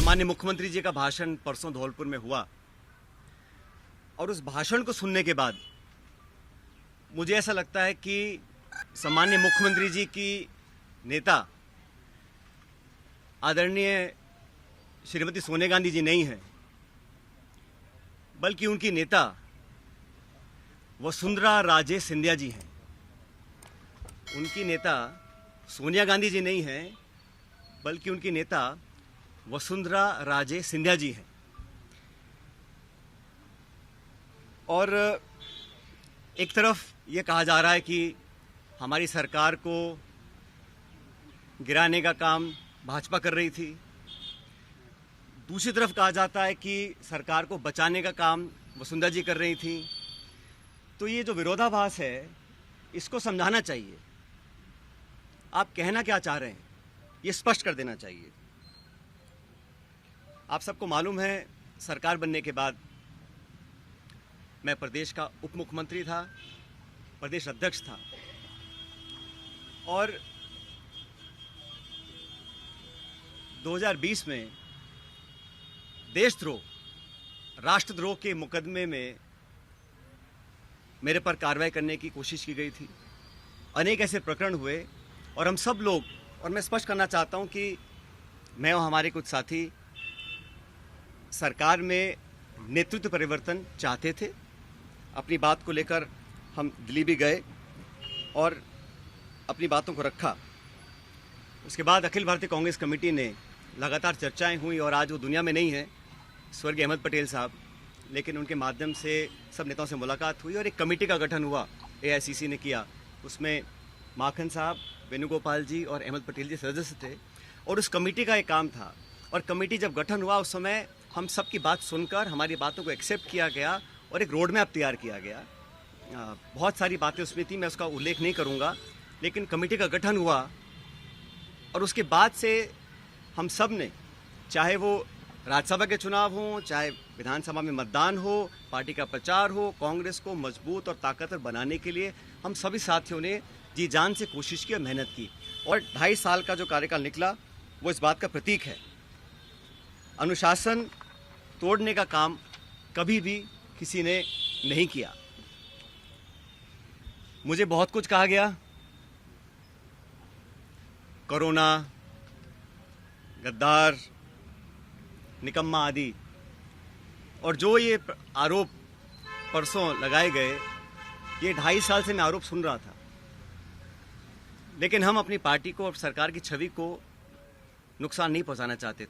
सम्माननीय मुख्यमंत्री जी का भाषण परसों धौलपुर में हुआ और उस भाषण को सुनने के बाद मुझे ऐसा लगता है कि सम्माननीय मुख्यमंत्री जी की नेता आदरणीय श्रीमती सोनिया गांधी जी नहीं है, बल्कि उनकी नेता वसुंधरा राजे सिंधिया जी हैं। उनकी नेता सोनिया गांधी जी नहीं हैं, बल्कि उनकी नेता वसुंधरा राजे सिंधिया जी हैं। और एक तरफ ये कहा जा रहा है कि हमारी सरकार को गिराने का काम भाजपा कर रही थी, दूसरी तरफ कहा जाता है कि सरकार को बचाने का काम वसुंधरा जी कर रही थी। तो ये जो विरोधाभास है, इसको समझाना चाहिए। आप कहना क्या चाह रहे हैं, ये स्पष्ट कर देना चाहिए। आप सबको मालूम है, सरकार बनने के बाद मैं प्रदेश का उप मुख्यमंत्री था, प्रदेश अध्यक्ष था, और 2020 में देशद्रोह, राष्ट्रद्रोह के मुकदमे में मेरे पर कार्रवाई करने की कोशिश की गई थी। अनेक ऐसे प्रकरण हुए और हम सब लोग, और मैं स्पष्ट करना चाहता हूं कि मैं और हमारे कुछ साथी सरकार में नेतृत्व परिवर्तन चाहते थे। अपनी बात को लेकर हम दिल्ली भी गए और अपनी बातों को रखा। उसके बाद अखिल भारतीय कांग्रेस कमेटी ने लगातार चर्चाएं हुई और आज वो दुनिया में नहीं है, स्वर्गीय अहमद पटेल साहब, लेकिन उनके माध्यम से सब नेताओं से मुलाकात हुई और एक कमेटी का गठन हुआ, एआईसीसी ने किया। उसमें माखन साहब, वेणुगोपाल जी और अहमद पटेल जी सदस्य थे और उस कमेटी का एक काम था। और कमेटी जब गठन हुआ, उस समय हम सबकी बात सुनकर हमारी बातों को एक्सेप्ट किया गया और एक रोड मैप तैयार किया गया। बहुत सारी बातें उसमें थी, मैं उसका उल्लेख नहीं करूँगा, लेकिन कमेटी का गठन हुआ और उसके बाद से हम सब ने, चाहे वो राज्यसभा के चुनाव हो, चाहे विधानसभा में मतदान हो, पार्टी का प्रचार हो, कांग्रेस को मजबूत और ताकतवर बनाने के लिए हम सभी साथियों ने जी जान से कोशिश की और मेहनत की। और 2.5 साल का जो कार्यकाल निकला वो इस बात का प्रतीक है। अनुशासन तोड़ने का काम कभी भी किसी ने नहीं किया। मुझे बहुत कुछ कहा गया, कोरोना, गद्दार, निकम्मा आदि, और जो ये आरोप परसों लगाए गए, ये 2.5 साल से मैं आरोप सुन रहा था। लेकिन हम अपनी पार्टी को और सरकार की छवि को नुकसान नहीं पहुंचाना चाहते थे।